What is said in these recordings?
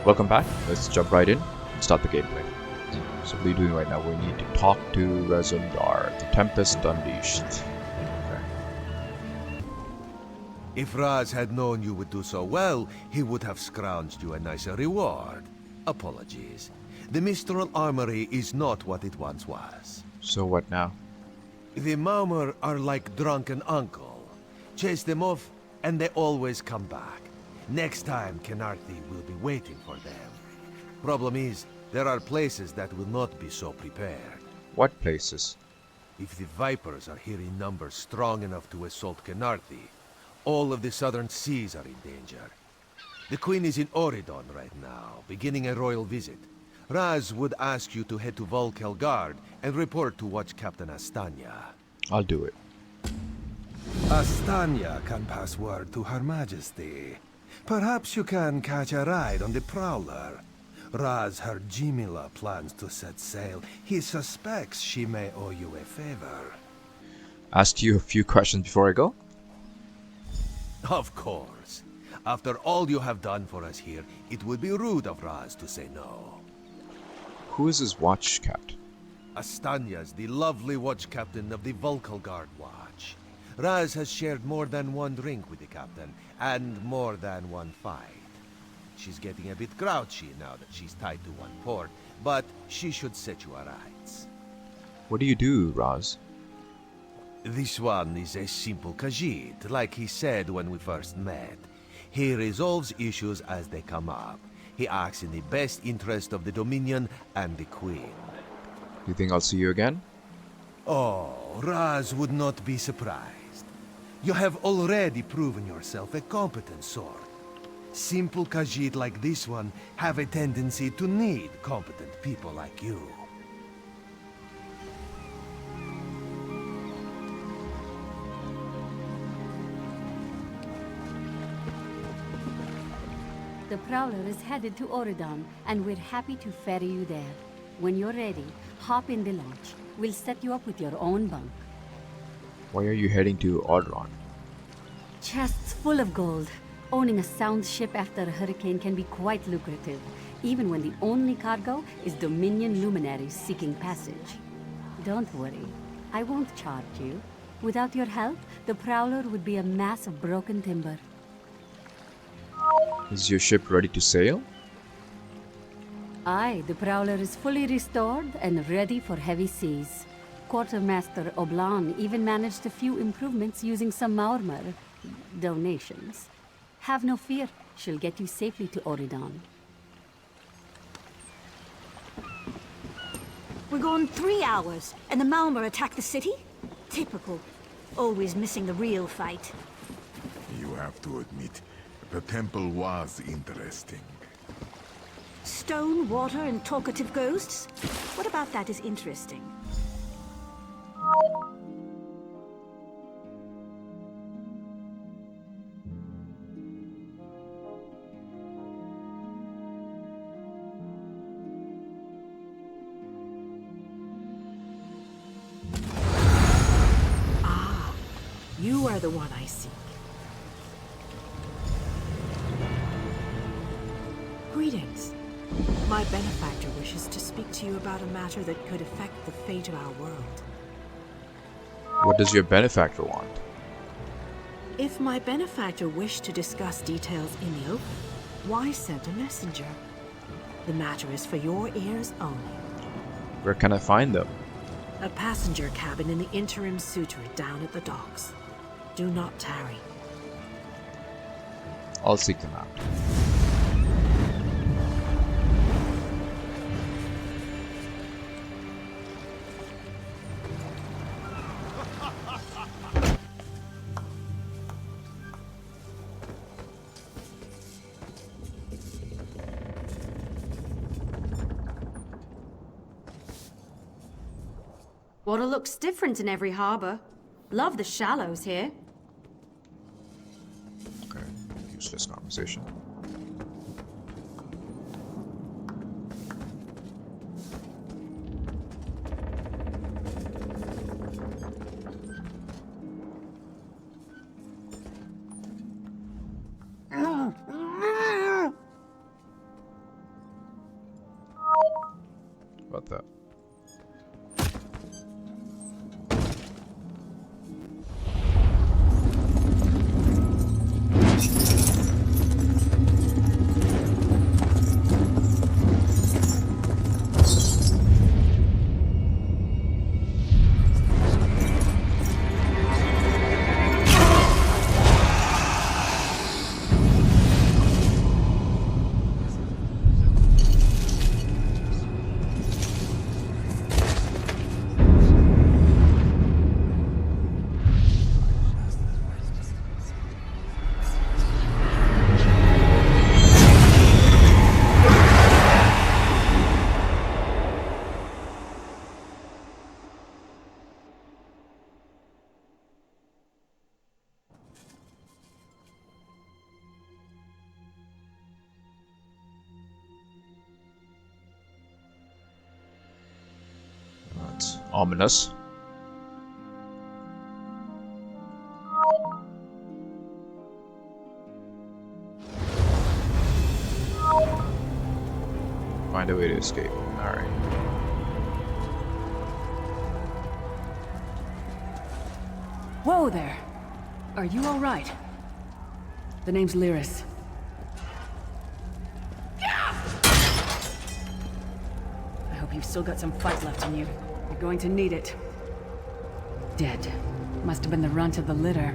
Welcome back. Let's jump right in and start the gameplay. So what are we doing right now? We need to talk to Rezundar, the Tempest Unleashed. Okay. If Raz had known you would do so well, he would have scrounged you a nicer reward. Apologies. The Mistral Armory is not what it once was. So what now? The Maumur are like drunken uncle. Chase them off, and they always come back. Next time, Kenarthi will be waiting for them. Problem is, there are places that will not be so prepared. What places? If the Vipers are here in numbers strong enough to assault Kenarthi, all of the southern seas are in danger. The Queen is in Oridon right now, beginning a royal visit. Raz would ask you to head to Volkelgard and report to Watch Captain Astanya. I'll do it. Astanya can pass word to Her Majesty. Perhaps you can catch a ride on the Prowler. Raz her Jimila plans to set sail. He suspects she may owe you a favor. Ask you a few questions before I go? Of course. After all you have done for us here, it would be rude of Raz to say no. Who is his watch captain? Astanya's the lovely watch captain of the Volkelgard Watch. Raz has shared more than one drink with the captain, and more than one fight. She's getting a bit grouchy now that she's tied to one port, but she should set you aright. What do you do, Raz? This one is a simple Khajiit, like he said when we first met. He resolves issues as they come up. He acts in the best interest of the Dominion and the Queen. Do you think I'll see you again? Oh, Raz would not be surprised. You have already proven yourself a competent sword. Simple Khajiit like this one have a tendency to need competent people like you. The Prowler is headed to Oridon, and we're happy to ferry you there. When you're ready, hop in the launch. We'll set you up with your own bunk. Why are you heading to Audron? Chests full of gold. Owning a sound ship after a hurricane can be quite lucrative, even when the only cargo is Dominion luminaries seeking passage. Don't worry, I won't charge you. Without your help, the Prowler would be a mass of broken timber. Is your ship ready to sail? Aye, the Prowler is fully restored and ready for heavy seas. Quartermaster Oblan even managed a few improvements using some Maurmer donations. Have no fear, she'll get you safely to Oridon. We're gone 3 hours, and the Malmer attacked the city? Typical. Always missing the real fight. You have to admit, the temple was interesting. Stone, water, and talkative ghosts? What about that is interesting? You are the one I seek. Greetings. My benefactor wishes to speak to you about a matter that could affect the fate of our world. What does your benefactor want? If my benefactor wished to discuss details in the open, why send a messenger? The matter is for your ears only. Where can I find them? A passenger cabin in the interim suitor down at the docks. Do not tarry. I'll seek them out. Water looks different in every harbor. Love the shallows here. Okay, useless conversation. about that. That's ominous. Find a way to escape. Alright. Whoa there! Are you alright? The name's Lyris. I hope you've still got some fight left in you. You're going to need it. Dead. Must have been the runt of the litter.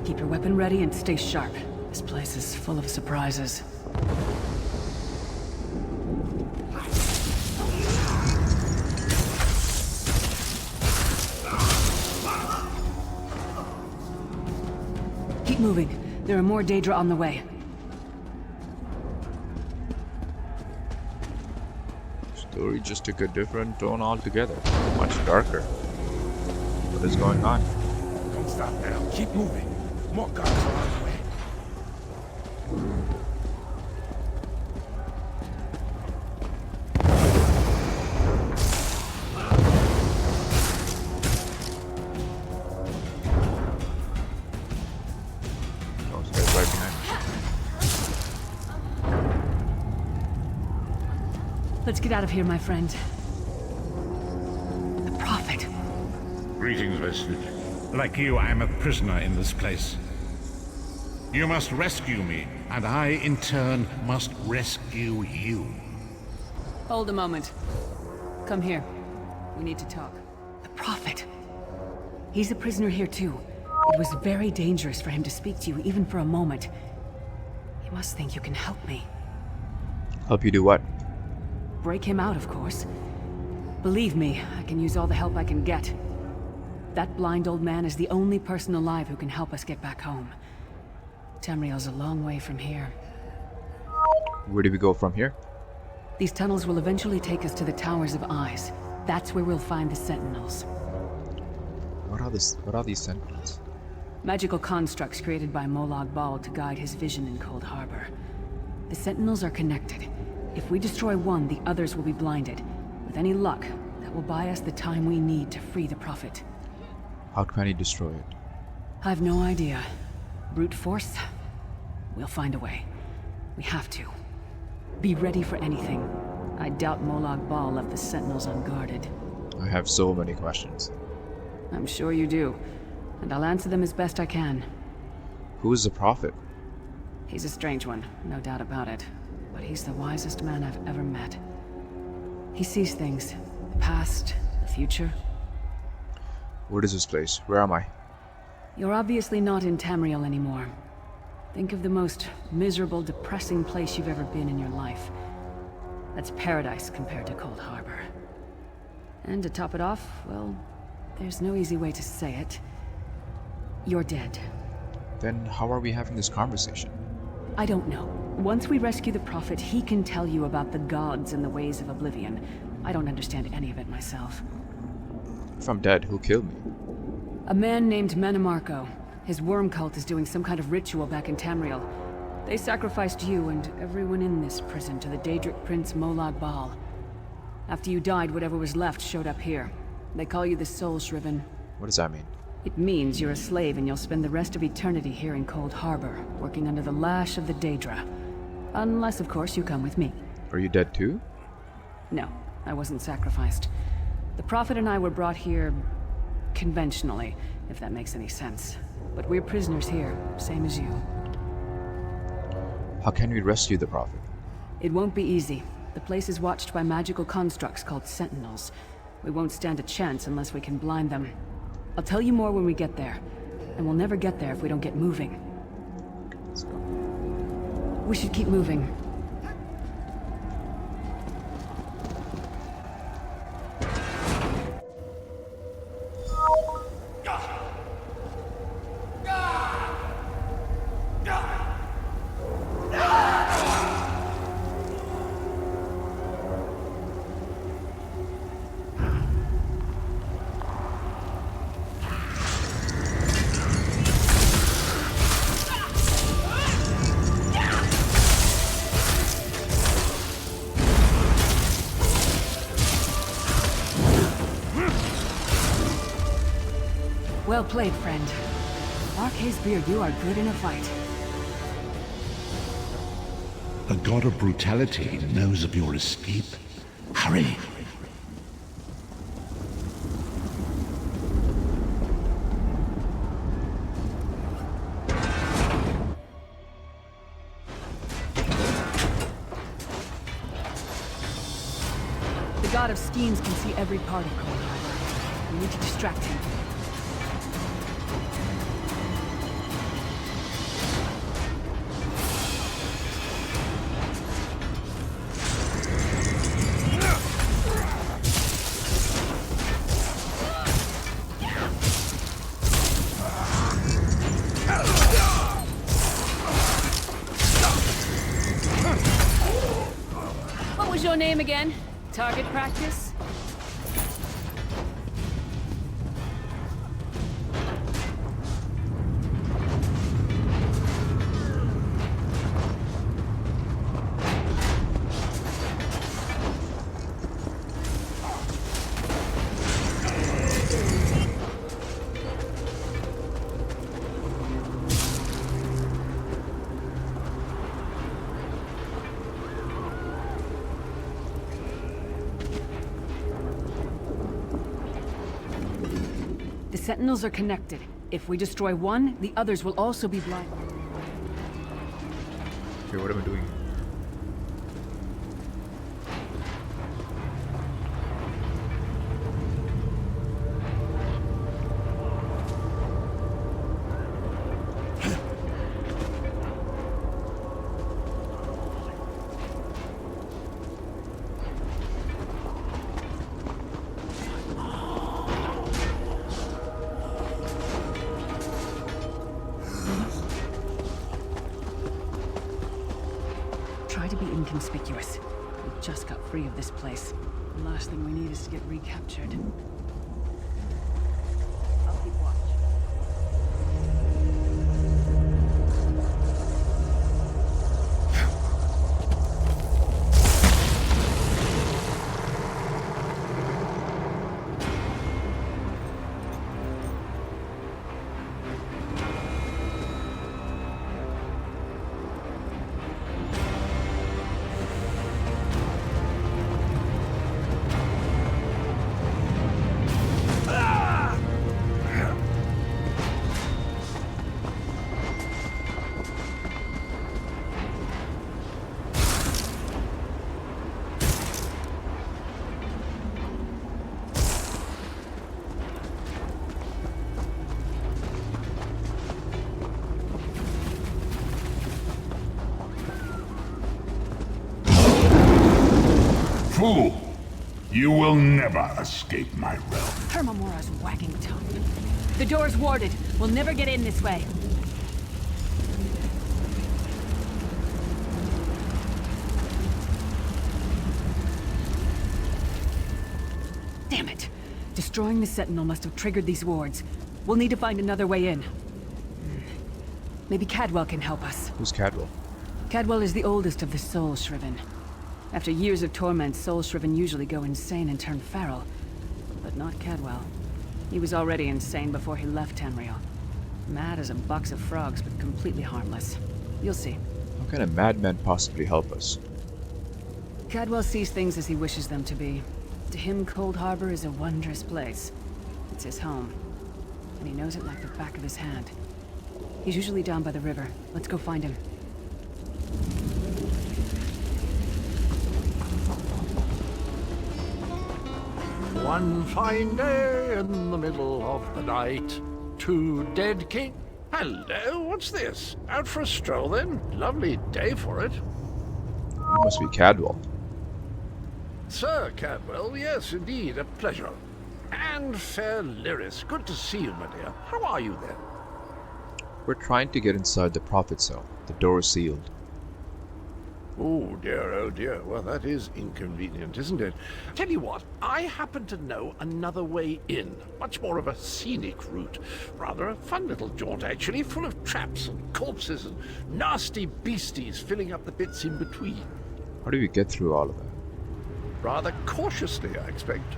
Keep your weapon ready and stay sharp. This place is full of surprises. Keep moving. There are more Daedra on the way. Story just took a different tone altogether. Much darker. What is going on? Don't stop now. Keep moving. More guards are on the way. Those guys right behind me. Let's get out of here, my friend. The Prophet. Greetings, Bestial. Like you, I am a prisoner in this place. You must rescue me, and I, in turn, must rescue you. Hold a moment. Come here. We need to talk. The Prophet. He's a prisoner here too. It was very dangerous for him to speak to you, even for a moment. You must think you can help me. Help you do what? Break him out, of course. Believe me, I can use all the help I can get. That blind old man is the only person alive who can help us get back home. Tamriel's a long way from here. Where do we go from here? These tunnels will eventually take us to the Towers of Eyes. That's where we'll find the Sentinels. What are these sentinels? Magical constructs created by Molag Bal to guide his vision in Cold Harbor. The Sentinels are connected. If we destroy one, the others will be blinded. With any luck, that will buy us the time we need to free the Prophet. How can he destroy it? I've no idea. Brute force? We'll find a way. We have to. Be ready for anything. I doubt Molag Bal left the Sentinels unguarded. I have so many questions. I'm sure you do. And I'll answer them as best I can. Who is the Prophet? He's a strange one, no doubt about it. But he's the wisest man I've ever met. He sees things. The past, the future. What is this place? Where am I? You're obviously not in Tamriel anymore. Think of the most miserable, depressing place you've ever been in your life. That's paradise compared to Cold Harbor. And to top it off, well, there's no easy way to say it. You're dead. Then how are we having this conversation? I don't know. Once we rescue the Prophet, he can tell you about the gods and the ways of oblivion. I don't understand any of it myself. If I'm dead, who killed me? A man named Manamarco. His worm cult is doing some kind of ritual back in Tamriel. They sacrificed you and everyone in this prison to the Daedric Prince Molag Bal. After you died, whatever was left showed up here. They call you the Soul Shriven. What does that mean? It means you're a slave and you'll spend the rest of eternity here in Cold Harbor, working under the lash of the Daedra. Unless, of course, you come with me. Are you dead too? No, I wasn't sacrificed. The Prophet and I were brought here conventionally, if that makes any sense. But we're prisoners here, same as you. How can we rescue the Prophet? It won't be easy. The place is watched by magical constructs called Sentinels. We won't stand a chance unless we can blind them. I'll tell you more when we get there. And we'll never get there if we don't get moving. Let's go. We should keep moving. Well played, friend. Marquez Beard, you are good in a fight. The god of brutality knows of your escape. Hurry! The god of schemes can see every part of Cold. We need to distract him. What was your name again? Target practice? The Sentinels are connected. If we destroy one, the others will also be blind. Okay, what am I doing? Try to be inconspicuous. We just got free of this place. The last thing we need is to get recaptured. I'll keep watch. Fool! You will never escape my realm. Hermamora's wagging tongue. The door's warded. We'll never get in this way. Damn it! Destroying the Sentinel must have triggered these wards. We'll need to find another way in. Maybe Cadwell can help us. Who's Cadwell? Cadwell is the oldest of the Soul Shriven. After years of torment, Soul Shriven usually go insane and turn feral. But not Cadwell. He was already insane before he left Tamriel. Mad as a box of frogs, but completely harmless. You'll see. How can a madman possibly help us? Cadwell sees things as he wishes them to be. To him, Cold Harbor is a wondrous place. It's his home. And he knows it like the back of his hand. He's usually down by the river. Let's go find him. One fine day in the middle of the night, two dead king... Hello, what's this? Out for a stroll then? Lovely day for it. You must be Cadwell. Sir Cadwell, yes, indeed, a pleasure. And fair Lyris, good to see you, my dear. How are you then? We're trying to get inside the Prophet Cell. The door is sealed. Oh dear, well that is inconvenient, isn't it? Tell you what, I happen to know another way in. Much more of a scenic route. Rather a fun little jaunt, actually, full of traps and corpses and nasty beasties filling up the bits in between. How do we get through all of that? Rather cautiously, I expect.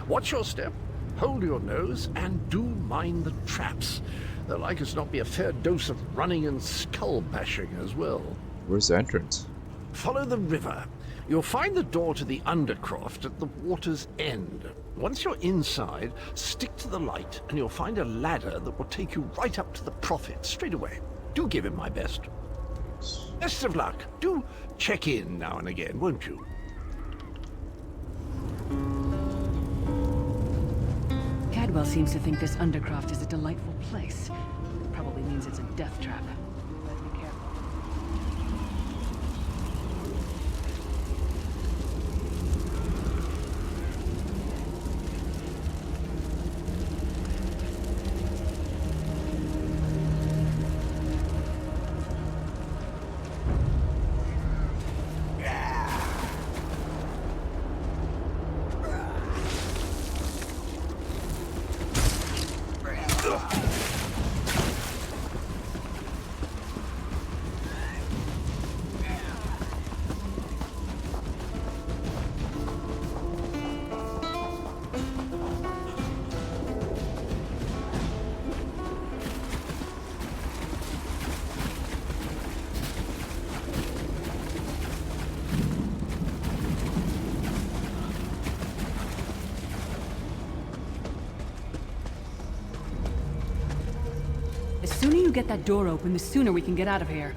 Watch your step, hold your nose, and do mind the traps. There'll like as not be a fair dose of running and skull bashing as well. Where's the entrance? Follow the river. You'll find the door to the Undercroft at the water's end. Once you're inside, stick to the light, and you'll find a ladder that will take you right up to the Prophet straight away. Do give him my best. Best of luck. Do check in now and again, won't you? Cadwell seems to think this Undercroft is a delightful place. Probably means it's a death trap. Better be careful. The sooner you get that door open, the sooner we can get out of here.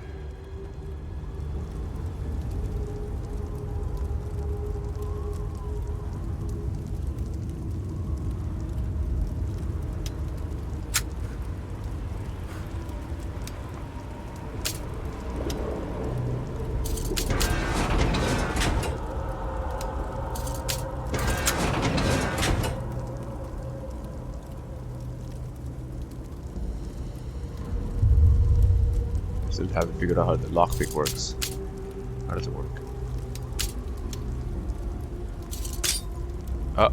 Still haven't figured out how the lockpick works. How does it work? Oh.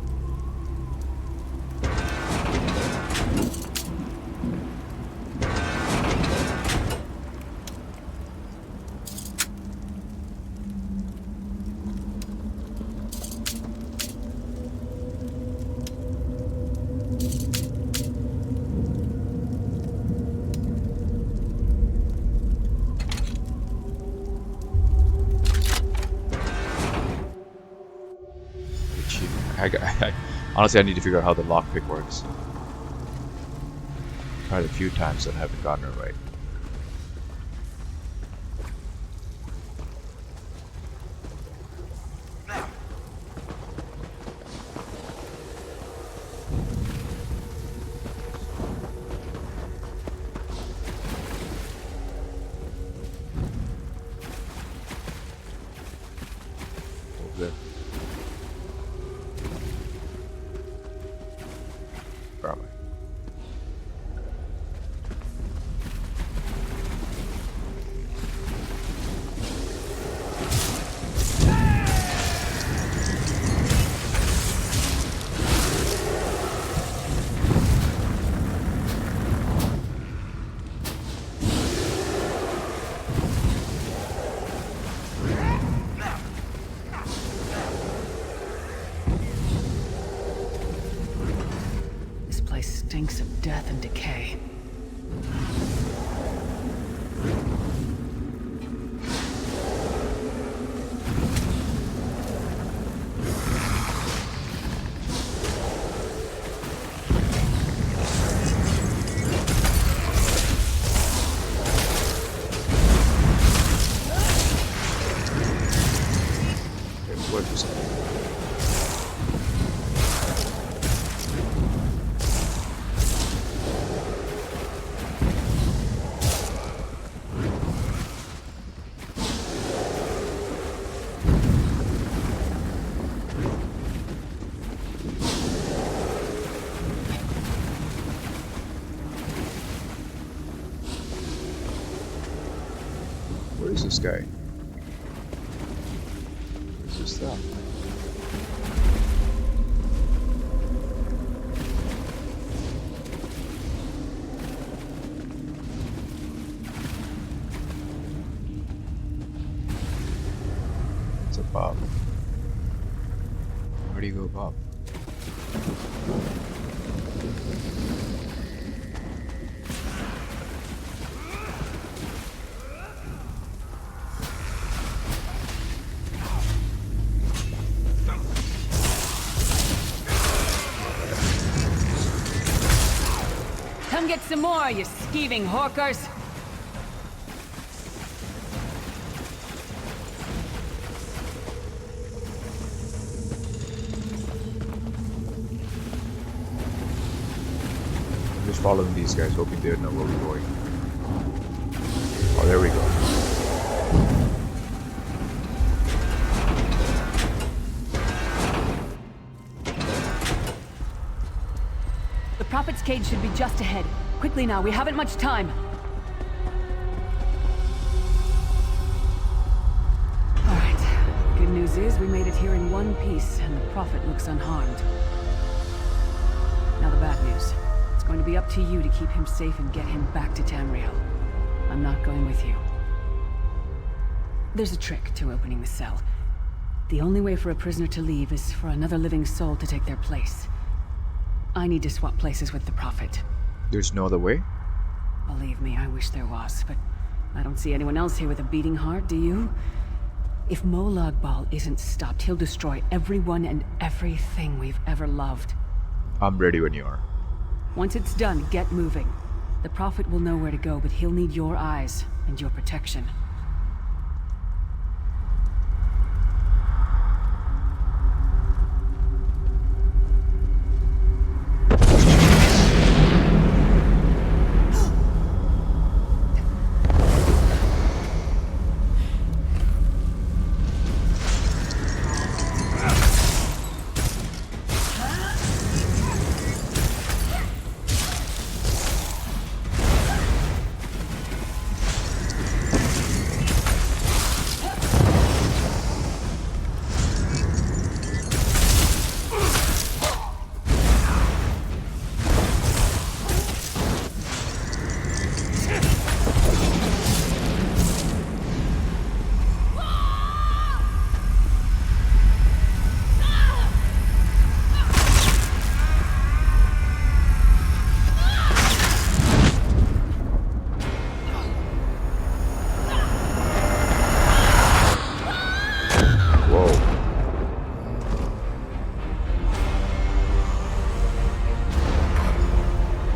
Honestly, I need to figure out how the lockpick works. Tried a few times and haven't gotten it right. Okay. Where am I? Where is this guy? Where's this stuff? It's above. Where do you go above? Come get some more, you skeeving hawkers! I'm just following these guys, hoping they know where we're going. Oh, there we go. The Prophet's cage should be just ahead. Quickly now, we haven't much time. Alright, good news is we made it here in one piece, and the Prophet looks unharmed. Now the bad news. It's going to be up to you to keep him safe and get him back to Tamriel. I'm not going with you. There's a trick to opening the cell. The only way for a prisoner to leave is for another living soul to take their place. I need to swap places with the Prophet. There's no other way? Believe me, I wish there was, but I don't see anyone else here with a beating heart, do you? If Molag Bal isn't stopped, he'll destroy everyone and everything we've ever loved. I'm ready when you are. Once it's done, get moving. The Prophet will know where to go, but he'll need your eyes and your protection.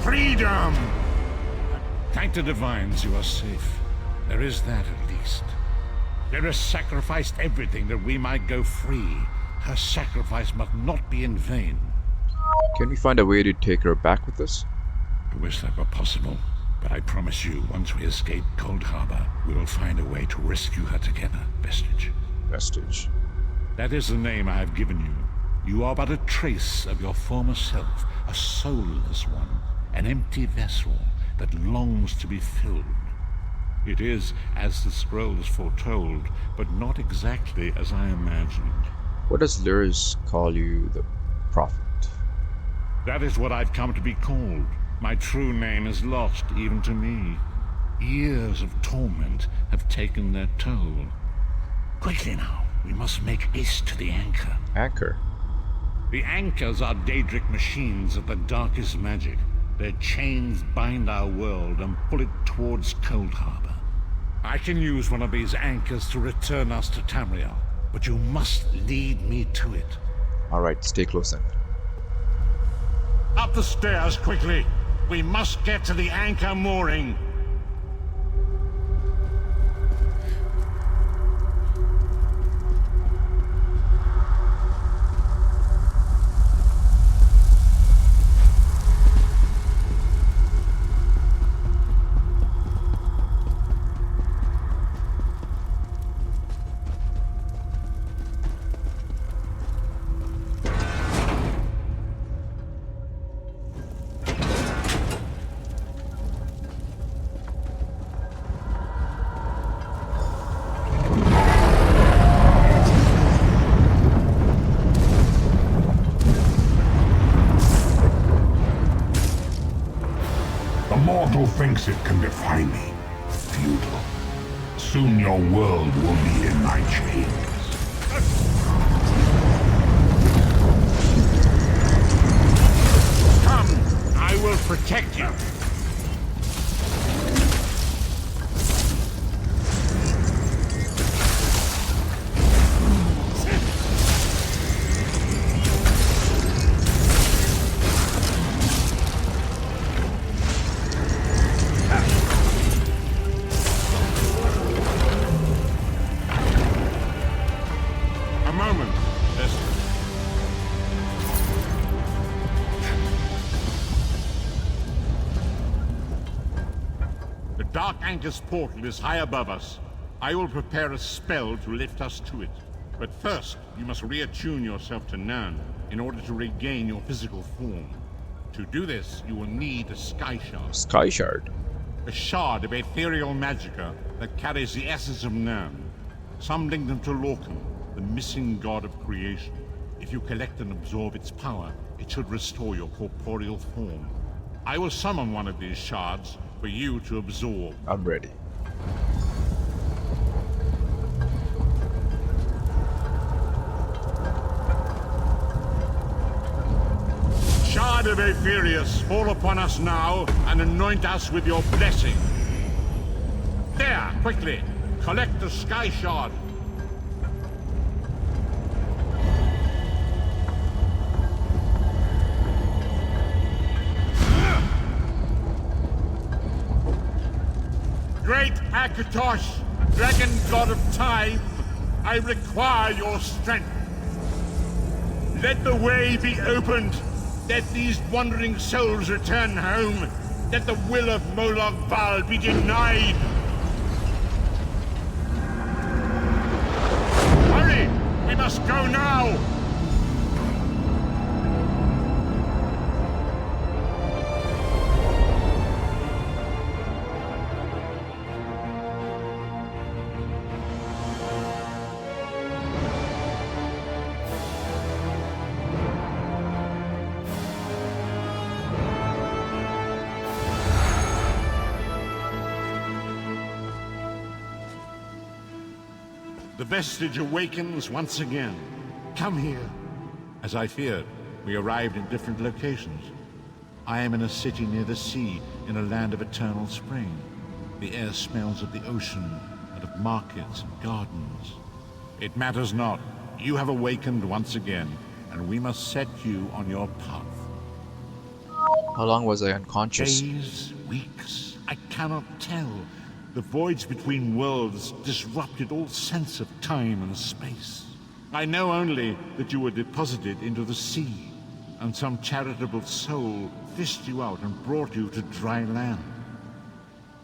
Freedom! Thank the divines you are safe. There is that at least. There has sacrificed everything that we might go free. Her sacrifice must not be in vain. Can we find a way to take her back with us? I wish that were possible, but I promise you, once we escape Cold Harbor, we will find a way to rescue her together, Vestige. Vestige. That is the name I have given you. You are but a trace of your former self, a soulless one, an empty vessel that longs to be filled. It is as the scrolls foretold, but not exactly as I imagined. What does Lurs call you, the Prophet? That is what I've come to be called. My true name is lost even to me. Years of torment have taken their toll. Quickly now, we must make haste to the anchor. Anchor? The anchors are Daedric machines of the darkest magic. Their chains bind our world and pull it towards Cold Harbor. I can use one of these anchors to return us to Tamriel, but you must lead me to it. Alright, stay close then. Up the stairs quickly! We must get to the anchor mooring! it can defy me? Futile. Soon your world will be in my chains. Come, I will protect you. Dark Anchor's portal is high above us. I will prepare a spell to lift us to it. But first, you must reattune yourself to Nern in order to regain your physical form. To do this, you will need a Sky Shard. Sky Shard? A shard of ethereal magicka that carries the essence of Nern. Some link them to Lorcan, the missing god of creation. If you collect and absorb its power, it should restore your corporeal form. I will summon one of these shards for you to absorb. I'm ready. Shard of Aetherius, fall upon us now and anoint us with your blessing. There, quickly, collect the Sky Shard. Great Akatosh, dragon god of time, I require your strength. Let the way be opened. Let these wandering souls return home. Let the will of Molag Bal be denied. Hurry! We must go now! The vestige awakens once again. Come here. As I feared, we arrived in different locations. I am in a city near the sea, in a land of eternal spring. The air smells of the ocean, and of markets and gardens. It matters not. You have awakened once again, and we must set you on your path. How long was I unconscious? Days, weeks, I cannot tell. The voids between worlds disrupted all sense of time and space. I know only that you were deposited into the sea, and some charitable soul fished you out and brought you to dry land.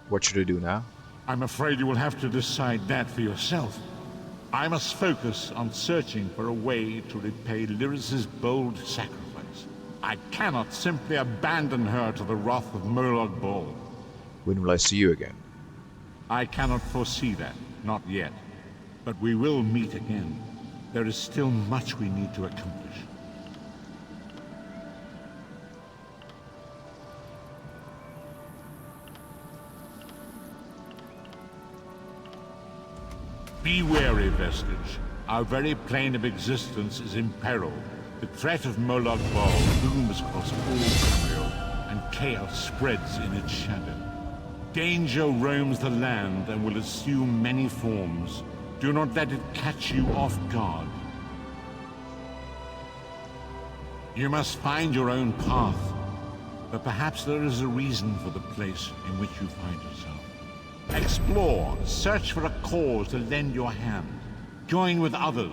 What should I do now? I'm afraid you will have to decide that for yourself. I must focus on searching for a way to repay Lyris's bold sacrifice. I cannot simply abandon her to the wrath of Molag Bal. When will I see you again? I cannot foresee that, not yet. But we will meet again. There is still much we need to accomplish. Be wary, Vestige. Our very plane of existence is in peril. The threat of Molag Bal looms across all Dunmer, and chaos spreads in its shadow. Danger roams the land and will assume many forms. Do not let it catch you off guard. You must find your own path, but perhaps there is a reason for the place in which you find yourself. Explore, search for a cause to lend your hand. Join with others.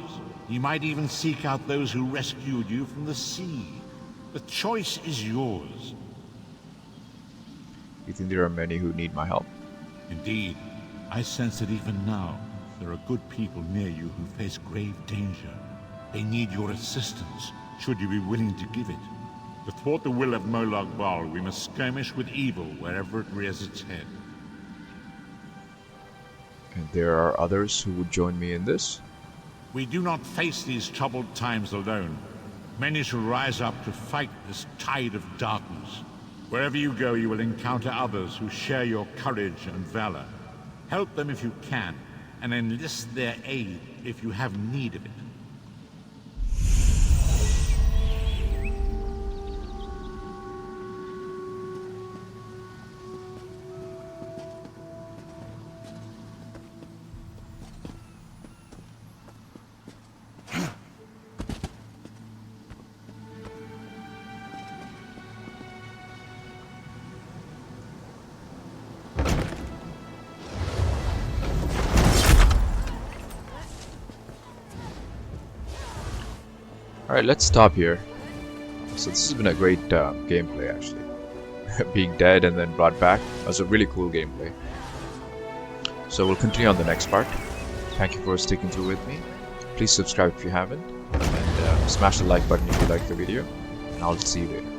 You might even seek out those who rescued you from the sea. The choice is yours. You think there are many who need my help? Indeed. I sense that even now, there are good people near you who face grave danger. They need your assistance, should you be willing to give it. To thwart the will of Molag Bal, we must skirmish with evil wherever it rears its head. And there are others who would join me in this? We do not face these troubled times alone. Many shall rise up to fight this tide of darkness. Wherever you go, you will encounter others who share your courage and valor. Help them if you can, and enlist their aid if you have need of it. Alright, let's stop here. So this has been a great gameplay actually. Being dead and then brought back was a really cool gameplay. So we'll continue on the next part. Thank you for sticking through with me. Please subscribe if you haven't. And smash the like button if you like the video. And I'll see you later.